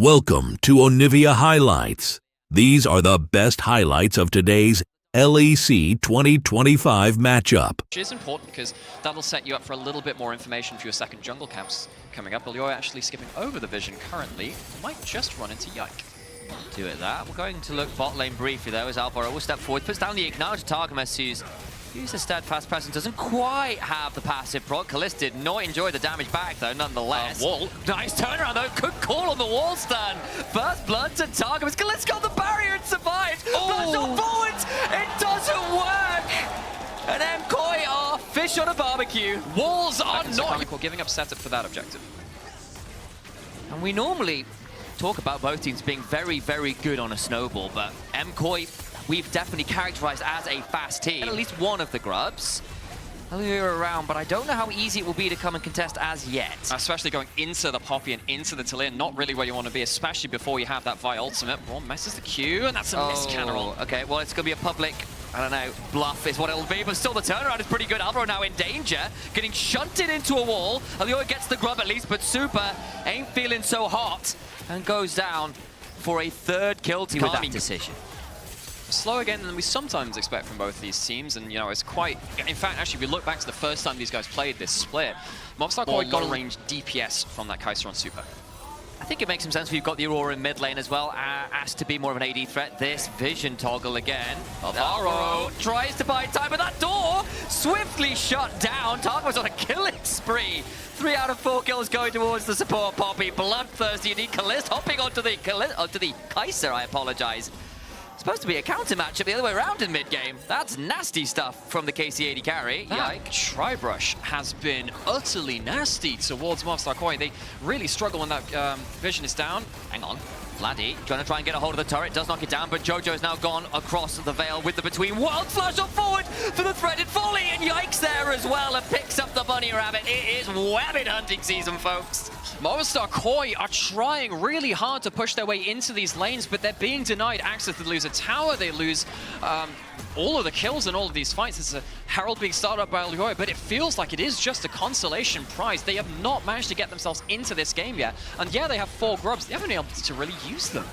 Welcome to Onivia Highlights. These are the best highlights of today's LEC 2025 matchup. Which is important because that'll set you up for a little bit more information for your second jungle camps coming up. You're actually skipping over the vision currently. Might just run into Yike. Do it that. We're going to look bot lane briefly though as Alvaro will step forward, puts down the ignite to Targamas, who's used a steadfast presence, doesn't quite have the passive proc. Kalist did not enjoy the damage back though, nonetheless. Wall. Nice turnaround though, good call on the wall stun. First blood to Targamas, Kalist got the barrier and survived. Flash on forwards, it doesn't work. And MKOI are fish on a barbecue. Walls are not giving up setup for that objective. And we normally talk about both teams being very, very good on a snowball, but MKOI, we've definitely characterized as a fast team. At least one of the grubs. Earlier around, but I don't know how easy it will be to come and contest as yet. Especially going into the Poppy and into the Talir, not really where you want to be, especially before you have that Vi ultimate. Well, messes the Q, and that's a missed cannon. Okay, well, it's going to be a public, I don't know, bluff is what it'll be, but still the turnaround is pretty good. Alvaro now in danger, getting shunted into a wall. Alioa gets the grub at least, but Super ain't feeling so hot and goes down for a third kill team with that decision. Slower again than we sometimes expect from both these teams, and you know, it's quite... In fact, actually, if we look back to the first time these guys played this split, Movistar got a range DPS from that Kai'Sa on Super. I think it makes some sense if you've got the Aurora in mid lane as well, asked to be more of an AD threat. This vision toggle again. Alvaro tries to buy time, but that door swiftly shut down. Targamas on a killing spree. 3 out of 4 kills going towards the support Poppy. Bloodthirsty, you need Kalist hopping onto the Kai'Sa, I apologize. Supposed to be a counter matchup the other way around in mid-game. That's nasty stuff from the KC80 carry. Yike. Tri-brush has been utterly nasty towards Movistar KOI. They really struggle when that vision is down. Hang on. Vladdy trying to get a hold of the turret, does knock it down, but Jojo has now gone across the veil with the between. Wild flash on forward for the threaded volley, and Yike's there as well and picks up the bunny rabbit. It is wabbit hunting season, folks. Movistar KOI are trying really hard to push their way into these lanes, but they're being denied access. They lose a tower, they lose all of the kills in all of these fights. It's a Herald being started up by Alioa, but it feels like it is just a consolation prize. They have not managed to get themselves into this game yet. And yeah, they have 4 grubs. They haven't been able to really use them.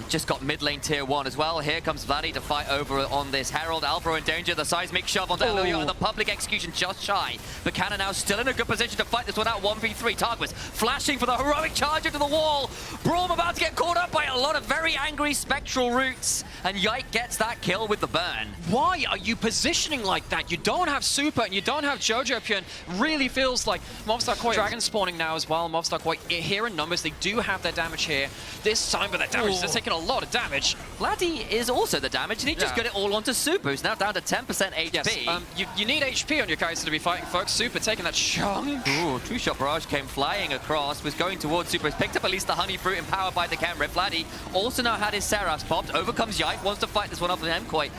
Just got mid lane tier 1 as well. Here comes Vladdy to fight over on this Herald. Alvaro in danger. The seismic shove onto Alioa. The public execution just shy. But Canna now still in a good position to fight this one out. 1v3. Targamas flashing for the heroic charge into the wall. Braum about to get caught up by a lot of very angry spectral roots. And Yike gets that kill with the burn. Why are you positioning like that? You don't have Super and you don't have Jojo Pure. Really feels like Movistar KOI dragon spawning now as well. Movistar KOI here in numbers. They do have their damage here this time, but their damage is taking a lot of damage. Vladdy is also the damage, and he just got it all onto Super, who's now down to 10% HP. Yes, you need HP on your Kai'Sa to be fighting, folks. Super taking that chunk. Ooh, two-shot barrage came flying across, was going towards Super, has picked up at least the honey fruit empowered by the camera. Vladdy also now had his Seraphs popped, overcomes Yike, wants to fight this one off with MKOI.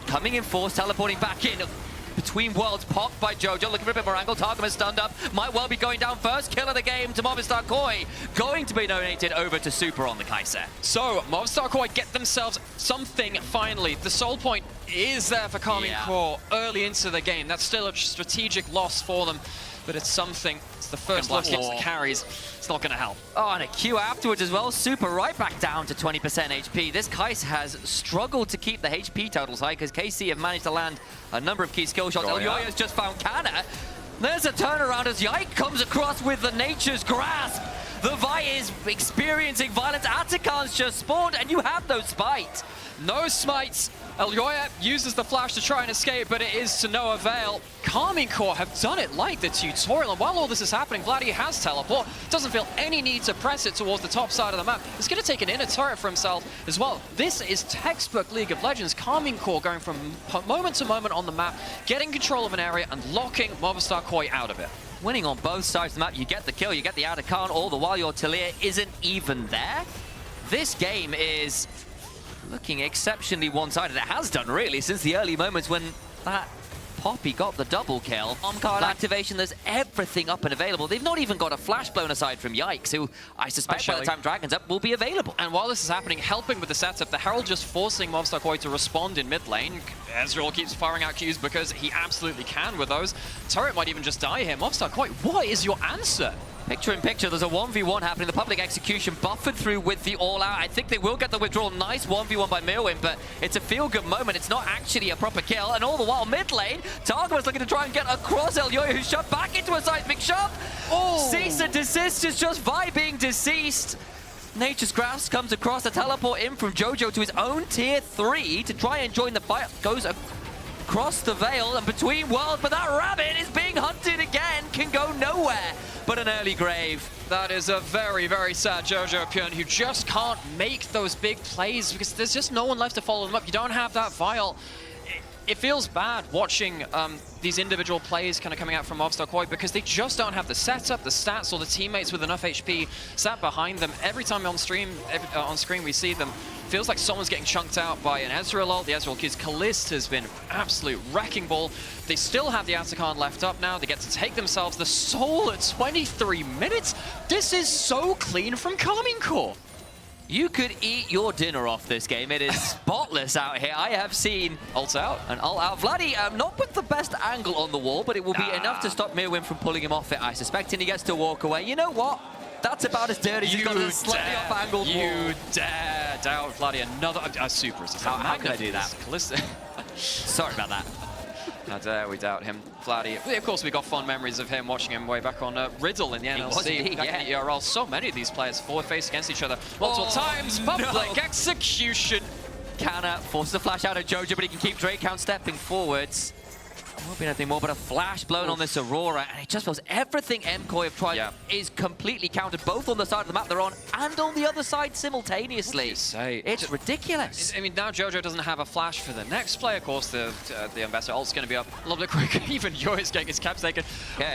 Coming in force, teleporting back in. Between worlds, popped by Jojo, looking for a bit more angle. Targamas stunned up, might well be going down first. Kill of the game to Movistar KOI. Going to be donated over to Super on the Kai'Sa. So, Movistar KOI get themselves something finally. The soul point is there for Karmine Corp early into the game. That's still a strategic loss for them, but it's something. It's the first loss gets the carries. It's not going to help. Oh, and a Q afterwards as well. Super right back down to 20% HP. This Kai'Sa has struggled to keep the HP totals high because KC have managed to land a number of key skill shots. Alioa's just found Canna. There's a turnaround as Yike comes across with the Nature's Grasp. The Vi is experiencing violence. Atakan's just spawned, and you have no spite. No smites. Alioa uses the flash to try and escape, but it is to no avail. Karmine Corp have done it like the tutorial, and while all this is happening, Vladdy has teleport. Doesn't feel any need to press it towards the top side of the map. He's going to take an inner turret for himself as well. This is textbook League of Legends. Karmine Corp going from moment to moment on the map, getting control of an area and locking Movistar KOI out of it. Winning on both sides of the map, you get the kill, you get the Atakan, all the while your Talir isn't even there. This game is looking exceptionally one-sided. It has done, really, since the early moments when that Poppy got the double kill. On card activation, there's everything up and available. They've not even got a flash blown aside from Yikes, who I suspect by the time Dragon's up will be available. And while this is happening, helping with the setup, the Herald just forcing Movistar KOI to respond in mid lane. Ezreal keeps firing out Qs because he absolutely can with those. Turret might even just die here. Movistar KOI, what is your answer? Picture in picture, there's a 1v1 happening. The public execution buffered through with the all-out. I think they will get the withdrawal. Nice 1v1 by Mirwin, but it's a feel-good moment. It's not actually a proper kill. And all the while, mid lane, Targo's looking to try and get across Elyoya, who's shot back into a seismic shove. Oh! Cease and desist is just vibing deceased. Nature's Grasp comes across a teleport in from Jojo to his own tier 3 to try and join the fight. Goes across the veil and between worlds, but that rabbit is being hunted again, can go nowhere but an early grave. That is a very, very sad Jojo Pyun who just can't make those big plays because there's just no one left to follow them up. You don't have that vial. It feels bad watching these individual plays kind of coming out from Movistar KOI because they just don't have the setup, the stats, or the teammates with enough HP sat behind them. Every time on screen we see them, feels like someone's getting chunked out by an Ezreal ult. The Ezreal kid's Kalist has been absolute wrecking ball. They still have the Atakan left up now. They get to take themselves the soul at 23 minutes. This is so clean from Karmine Corp. You could eat your dinner off this game. It is spotless out here. I have seen ult out. An ult out. Vladdy, not with the best angle on the wall, but it will be enough to stop Mirwin from pulling him off it, I suspect, and he gets to walk away. You know what? That's about as dirty as he's got a slightly off-angled wall. You dare doubt Vladdy. Another super. How can I do that? Sorry about that. How dare we doubt him, Vladdy. Of course, we got fond memories of him, watching him way back on Riddle in the NLC. Back in the ERL, so many of these players forward-face against each other multiple times. Public execution. Canna forces a flash out of Jojo, but he can keep Dracount stepping forwards. Won't be anything more but a flash blown on this Aurora, and it just feels everything MKOI have tried is completely countered, both on the side of the map they're on and on the other side simultaneously. It's ridiculous. I mean, now Jojo doesn't have a flash for the next play. Of course, the Ambassador ult's going to be up a little bit quicker. Even Yoi's getting his caps taken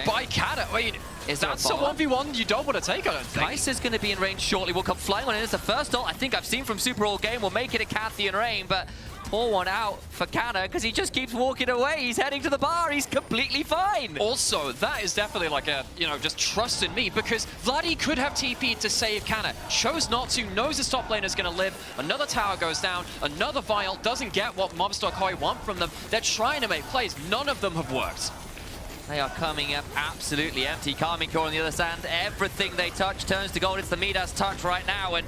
by Kada. Wait, that's a 1v1 you don't want to take, I don't think. Kai'Sa's going to be in range shortly. We'll come flying on in. It's the first ult I think I've seen from Super all game. We'll make it a Cathian rain, but pour one out for Canna because he just keeps walking away. He's heading to the bar. He's completely fine. Also, that is definitely like a, just trust in me because Vladdy could have TP'd to save Canna. Chose not to, knows his top lane is going to live. Another tower goes down. Another vial doesn't get what Movistar KOI want from them. They're trying to make plays. None of them have worked. They are coming up absolutely empty. Karmine Corp on the other side. Everything they touch turns to gold. It's the Midas touch right now, and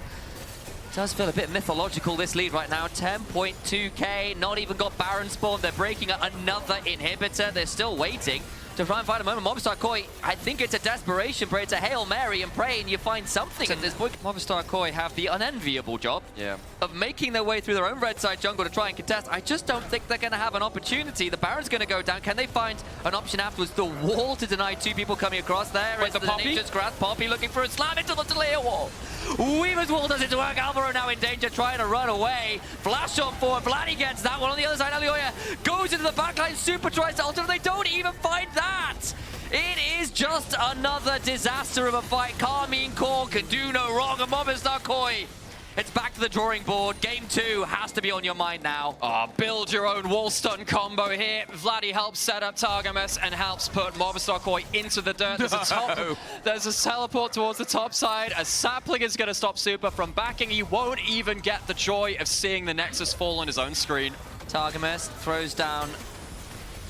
does feel a bit mythological, this lead right now. 10.2k, not even got Baron spawned. They're breaking another inhibitor. They're still waiting to try and find a moment. Movistar KOI, I think it's a desperation play. It's a Hail Mary and pray and you find something at this point. Movistar KOI have the unenviable job of making their way through their own red side jungle to try and contest. I just don't think they're going to have an opportunity. The Baron's going to go down. Can they find an option afterwards? The wall to deny two people coming across there. Wait, the Nature's Grasp. Poppy looking for a slam into the Talia wall. Weaver's wall does it to work. Alvaro now in danger, trying to run away. Flash on forward. Vladdy gets that one. On the other side, Elyoya goes into the backline. Super tries to alter. They don't even find that. It is just another disaster of a fight. Karmine Corp can do no wrong. And Movistar KOI, it's back to the drawing board. Game 2 has to be on your mind now. Build your own wall stun combo here. Vladdy helps set up Targamas and helps put Movistar KOI into the dirt. There's a teleport towards the top side. A sapling is going to stop Super from backing. He won't even get the joy of seeing the Nexus fall on his own screen. Targamas throws down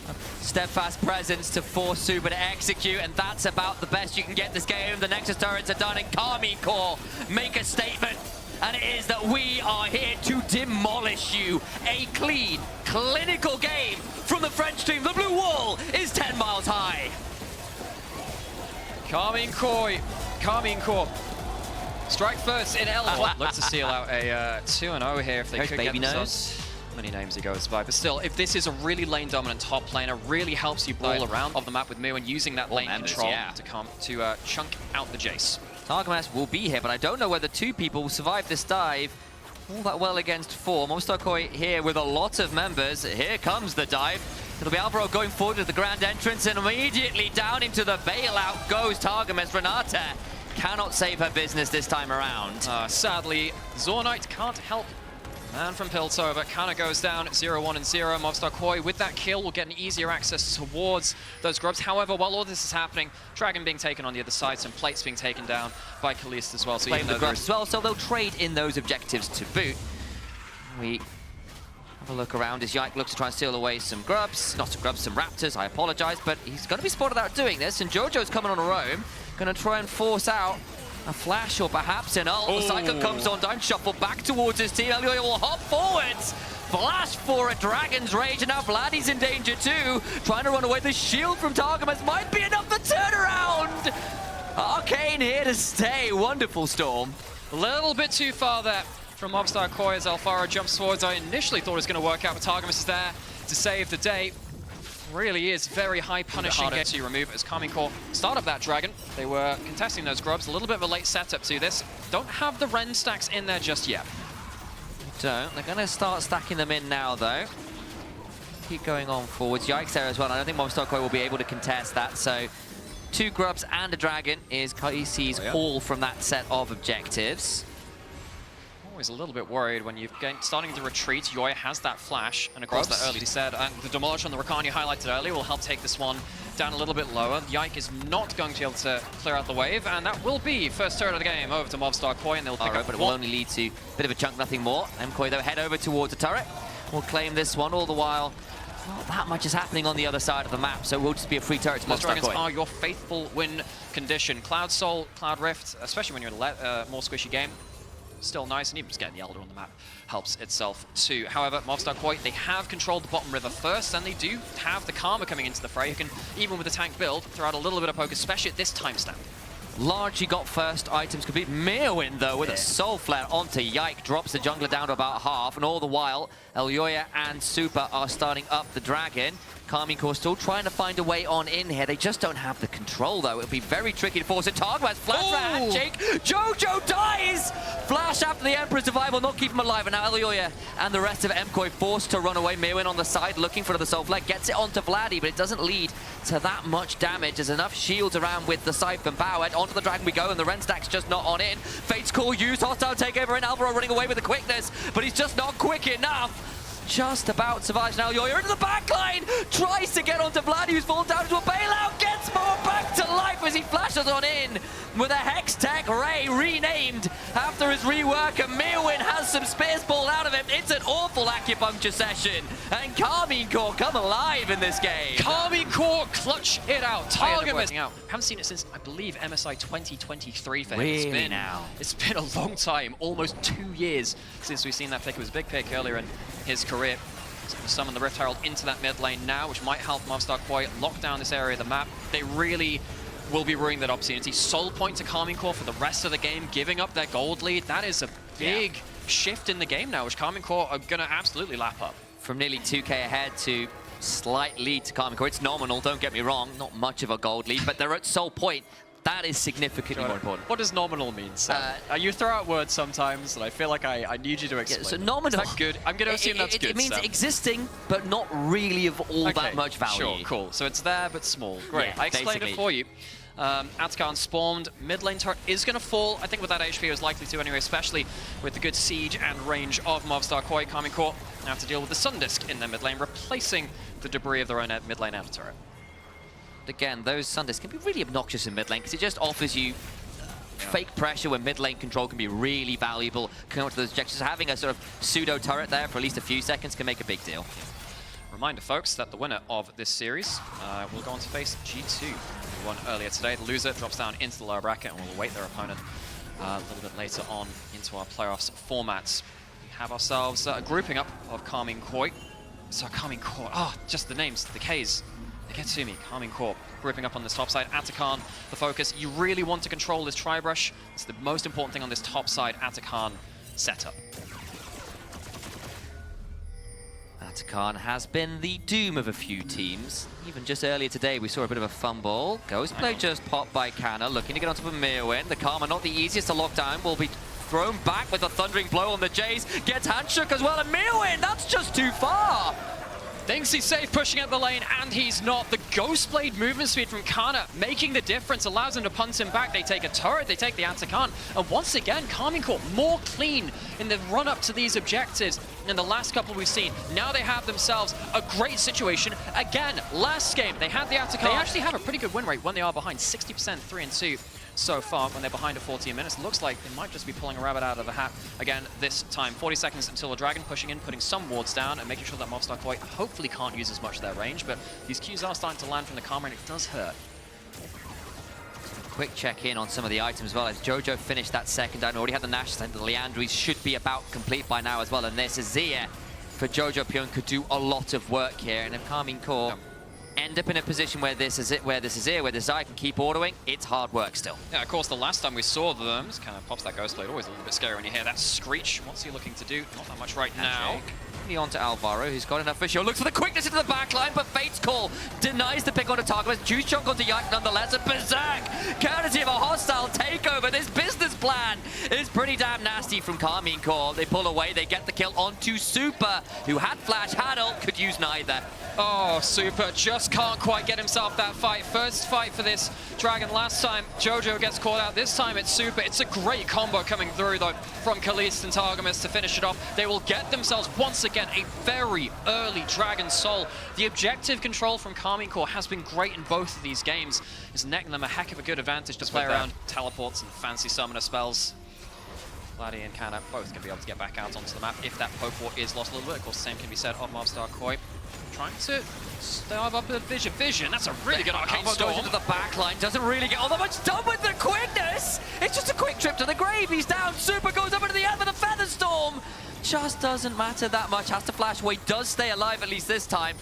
a steadfast presence to force Super to execute, and that's about the best you can get this game. The Nexus turrets are done, and Karmine Corp make a statement. And it is that we are here to demolish you. A clean, clinical game from the French team. The blue wall is 10 miles high. Karmine Corp. Strike first in L1. Look to seal out a 2-0 here if they could get themselves. Many names he goes by, but still, if this is a really lane dominant top laner, really helps you ball around of the map with Mirwin using that lane control to chunk out the Jace. Targamas will be here, but I don't know whether two people will survive this dive all that well against 4. Movistar KOI here with a lot of members. Here comes the dive. It'll be Alvaro going forward to the grand entrance, and immediately down into the bailout goes Targamas. Renata cannot save her business this time around. Sadly, Zornite can't help. Man from Piltover kind of goes down 0-1 and 0. Movistar KOI with that kill will get an easier access towards those grubs. However, while all this is happening, Dragon being taken on the other side, some plates being taken down by Kalist as well. So even the grubs as well, so they'll trade in those objectives to boot. We have a look around as Yike looks to try and steal away some grubs. Not some grubs, some raptors, I apologize, but he's going to be spotted out doing this, and Jojo's coming on a roam. Gonna try and force out a flash or perhaps an ult. The cycle comes on down, shuffle back towards his team. LEC will hop forwards. Flash for a Dragon's Rage, and now Vladdy's in danger too. Trying to run away. The shield from Targamas might be enough to turn around. Arcane here to stay. Wonderful Storm. A little bit too far there from Movistar Koi as Alfaro jumps forwards. I initially thought it was going to work out, but Targamas is there to save the day. Really is very high punishing game to remove as Karmine Corp start up that dragon. They were contesting those grubs. A little bit of a late setup to this. Don't have the Ren stacks in there just yet. Don't. They're going to start stacking them in now, though. Keep going on forwards. Yikes there as well. I don't think Movistar Koi will be able to contest that. So 2 grubs and a dragon is KC's haul from that set of objectives. Always a little bit worried when you're starting to retreat. Yoya has that flash, and of course that early said, the demolish on the Rakan you highlighted earlier will help take this one down a little bit lower. Yike is not going to be able to clear out the wave, and that will be first turret of the game over to Movistar Koi, and they'll pick up, but it will only lead to a bit of a chunk, nothing more. MKOI though head over towards the turret. We'll claim this one all the while. Not that much is happening on the other side of the map, so it will just be a free turret to Movistar Koi. Those dragons are your faithful win condition. Cloud Soul, Cloud Rift, especially when you're in a more squishy game, still nice, and even just getting the Elder on the map helps itself too. However, Movistar Koi, they have controlled the bottom river first, and they do have the Karma coming into the fray, who can, even with the tank build, throw out a little bit of poke, especially at this timestamp. Largely got first items complete. Mirwin, though, with a Soul Flare onto Yike, drops the jungler down to about half, and all the while, Elyoya and Super are starting up the dragon. Karmine Corp still trying to find a way on in here. They just don't have the control, though. It'll be very tricky to force it. Targamas flash for a handshake. Jojo dies! Flash after the Emperor's Survival, not keep him alive. And now Elyoya and the rest of MKOI forced to run away. Mirwin on the side looking for the Soul Flare. Gets it onto Vladdy, but it doesn't lead to that much damage. There's enough shields around with the Siphon Power. Onto the dragon we go, and the Ren stack's just not on in. Fate's Call used. Hostile takeover, and Alvaro running away with the quickness, but he's just not quick enough. Just about survives now. Elyoya into the backline, tries to get onto Vlad, who's fallen down into a bailout, gets more back to life as he flashes on in with a Hex Tech Ray renamed after his rework, and Mirwin has some spears pulled out of him. It's an awful acupuncture session, and Karmine Corp come alive in this game. Karmine Corp clutch it out. Targamas out. Haven't seen it since, I believe, MSI 2023 for him. Really now? It's been a long time, almost 2 years since we've seen that pick. It was a big pick earlier in his career. He's going to summon the Rift Herald into that mid lane now, which might help Movistar Koi lock down this area of the map. They really will be ruining that opportunity. Soul point to Karmine Corp for the rest of the game, giving up their gold lead. That is a big shift in the game now, which Karmine Corp are going to absolutely lap up. From nearly 2k ahead to slight lead to Karmine Corp. It's nominal, don't get me wrong, not much of a gold lead, but they're at Soul point. That is significantly more important. What does nominal mean, Sam? You throw out words sometimes, and I feel like I need you to explain. Yeah, so nominal. Is that good? I'm going to assume that's good, It means Sam. existing, but not really of all that much value. Sure, cool. So it's there, but small. Great. Yeah, I explained it for you. Atakan spawned. Mid lane turret is going to fall. I think with that HP it was likely to anyway, especially with the good siege and range of Movistar Koi. Karmine Corp now have to deal with the Sun Disk in their mid lane, replacing the debris of their own mid lane outer turret. Again, those Sun Discs can be really obnoxious in mid lane because it just offers you fake pressure when mid lane control can be really valuable. Coming up to those objectives, having a sort of pseudo turret there for at least a few seconds can make a big deal. Reminder, folks, that the winner of this series will go on to face G2, who won earlier today. The loser drops down into the lower bracket and will await their opponent a little bit later on into our playoffs formats. We have ourselves a grouping up of Karmine Corp. So Karmine Corp, just the names, the Ks. They get to me. Karmine Corp grouping up on this top side. Atakan, the focus. You really want to control this Tri-Brush. It's the most important thing on this top side Atakan setup. Atakan has been the doom of a few teams. Even just earlier today, we saw a bit of a fumble. Ghostblade just popped by Canna, looking to get onto a Mirwin. The Karma, not the easiest to lock down, will be thrown back with a thundering blow on the Jace. Gets handshook as well, and Mirwin, that's just too far. Thinks he's safe pushing up the lane, and he's not. The Ghostblade movement speed from Kana making the difference, allows him to punt him back. They take a turret, they take the Atakan, and once again, Karmine Corp more clean in the run-up to these objectives in the last couple we've seen. Now they have themselves a great situation. Again, last game, they had the Atakan. They actually have a pretty good win rate when they are behind, 60%, 3-2. So far, when they're behind at 14 minutes, looks like they might just be pulling a rabbit out of the hat again this time. 40 seconds until the Dragon pushing in, putting some wards down, and making sure that Movistar Koi hopefully can't use as much of their range, but these Qs are starting to land from the Karma, and it does hurt. quick check-in on some of the items as well, as Jojo finished that second down, already had the Nash, and the Leandries should be about complete by now as well, and this Azir for Jojo Pyong could do a lot of work here, and if Karmine Corp end up in a position where this is it, where the Zaya can keep ordering, it's hard work still. Yeah, of course, the last time we saw them, just kind of pops that Ghost Blade, always a little bit scary when you hear that screech. What's he looking to do? Not that much right now. On to Alvaro, who's got enough visual. Looks for the quickness into the backline, but Fate's Call denies the pick onto Targamas. Juice chunk onto Yike nonetheless. And Berserk, courtesy of a hostile takeover. This business plan is pretty damn nasty from Karmine Corp. They pull away, they get the kill onto Super, who had flash, had ult, could use neither. Oh, Super just can't quite get himself that fight. First fight for this Dragon. Last time, Jojo gets caught out. This time it's Super. It's a great combo coming through, though, from Kalist and Targamas to finish it off. They will get themselves, once again, a very early Dragon Soul. The objective control from Karmine Corp has been great in both of these games. It's netting them a heck of a good advantage to play around teleports and fancy summoner spells. Vladdy and Kana both going to be able to get back out onto the map if that Poke War is lost a little bit. Of course, the same can be said of Movistar Koi. Trying to starve up a Vision. That's a really good arcane storm. Goes into the back line, doesn't really get all that much done with the quickness. It's just a quick trip to the grave. He's down. Super goes up into the air for the Feather Storm. Just doesn't matter that much. Has to flash away. Does stay alive at least this time.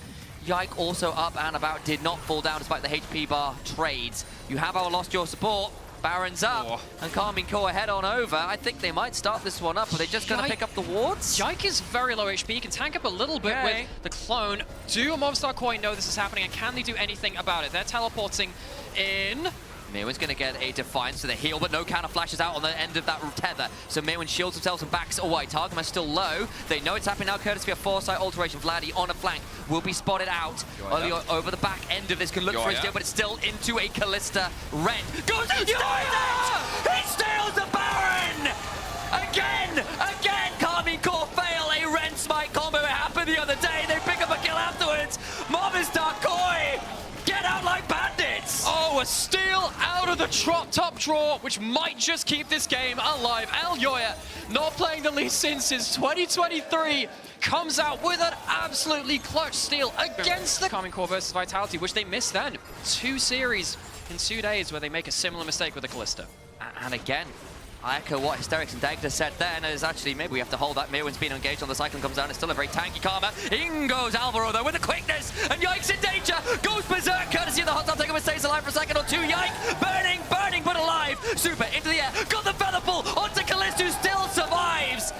Yike also up and about. Did not fall down despite the HP bar trades. You have our lost your support. Baron's up, and Karmine Corp head on over. I think they might start this one up. Are they just going to pick up the wards? Yike is very low HP. He can tank up a little bit with the clone. Do Movistar Koi know this is happening, and can they do anything about it? They're teleporting in. Mewen's going to get a Defiance to the heal, but no counter flashes out on the end of that tether. So Mewen shields himself and backs away. Targamas still low. They know it's happening now, courtesy of Foresight Alteration. Vladdy on a flank will be spotted out. Over the back end of this, can look for his deal, but it's still into a Callista Rend. Goes and steals it! He steals the Baron! Again! Karmine Corp fail a Rend Smite combo. It happened the other day. They pick up a kill afterwards. Movistar Koi get out like bandits! Oh, a steal out of the top draw, which might just keep this game alive. Aljoya, not playing the lead since 2023, comes out with an absolutely clutch steal against the Karmine Corp versus Vitality, which they missed then. 2 series in 2 days where they make a similar mistake with the Callista. And again, I echo what Hysterics and Dagda said then, is actually maybe we have to hold that. Mewen's been engaged on the cyclone, comes down, it's still a very tanky Karma. In goes Alvaro though with the quickness, and Yike's in danger, goes berserk, courtesy of the hostile takeover, stays alive for a second or two. Yike, burning but alive. Super into the air, got the feather pull onto Kalist, who still survives.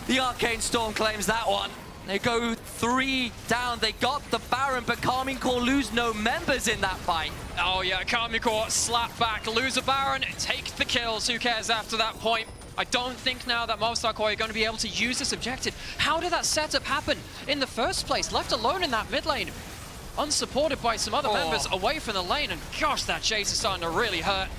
The Arcane Storm claims that one. They go 3 down. They got the Baron, but Karmine Corp lose no members in that fight. Oh yeah, Karmine Corp slap back, lose a Baron, take the kills. Who cares after that point? I don't think now that Movistar Koi are going to be able to use this objective. How did that setup happen in the first place? Left alone in that mid lane, unsupported by some other members away from the lane, and gosh, that chase is starting to really hurt.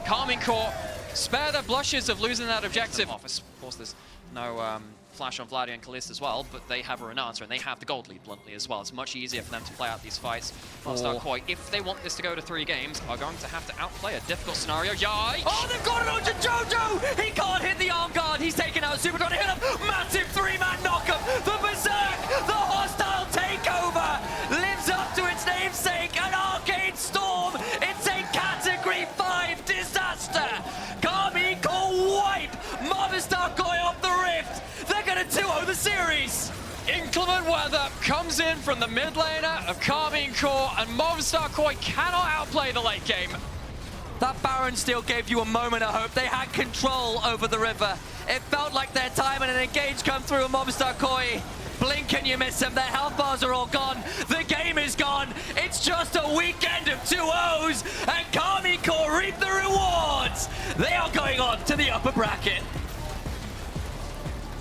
Karmine Corp spare their blushes of losing that objective. Of course, there's no flash on Vladdy and Kalist as well, but they have a Renata and they have the gold lead bluntly as well. It's much easier for them to play out these fights. Movistar Koi, if they want this to go to 3 games, are going to have to outplay a difficult scenario. Yike! Oh, they've got it onto Jojo! He can't hit the arm guard. He's taken out Super, trying to hit him. Massive 3-man knockup. The Berserk, the hostile takeover, lives up to its namesake. An Arcane Storm. It's a Category 5 disaster. Karmine Corp wipe Movistar Koi off the rift. They're going to 2-0 the series. Inclement weather comes in from the mid laner of Karmine Corp, and Movistar Koi cannot outplay the late game. That Baron still gave you a moment of hope. They had control over the river. It felt like their time, and an engage come through and Movistar Koi. Blink and you miss them. Their health bars are all gone. The game is gone. It's just a weekend of 2-0s, and Karmine Corp reap the rewards. They are going on to the upper bracket.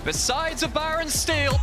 Besides a Baron steal,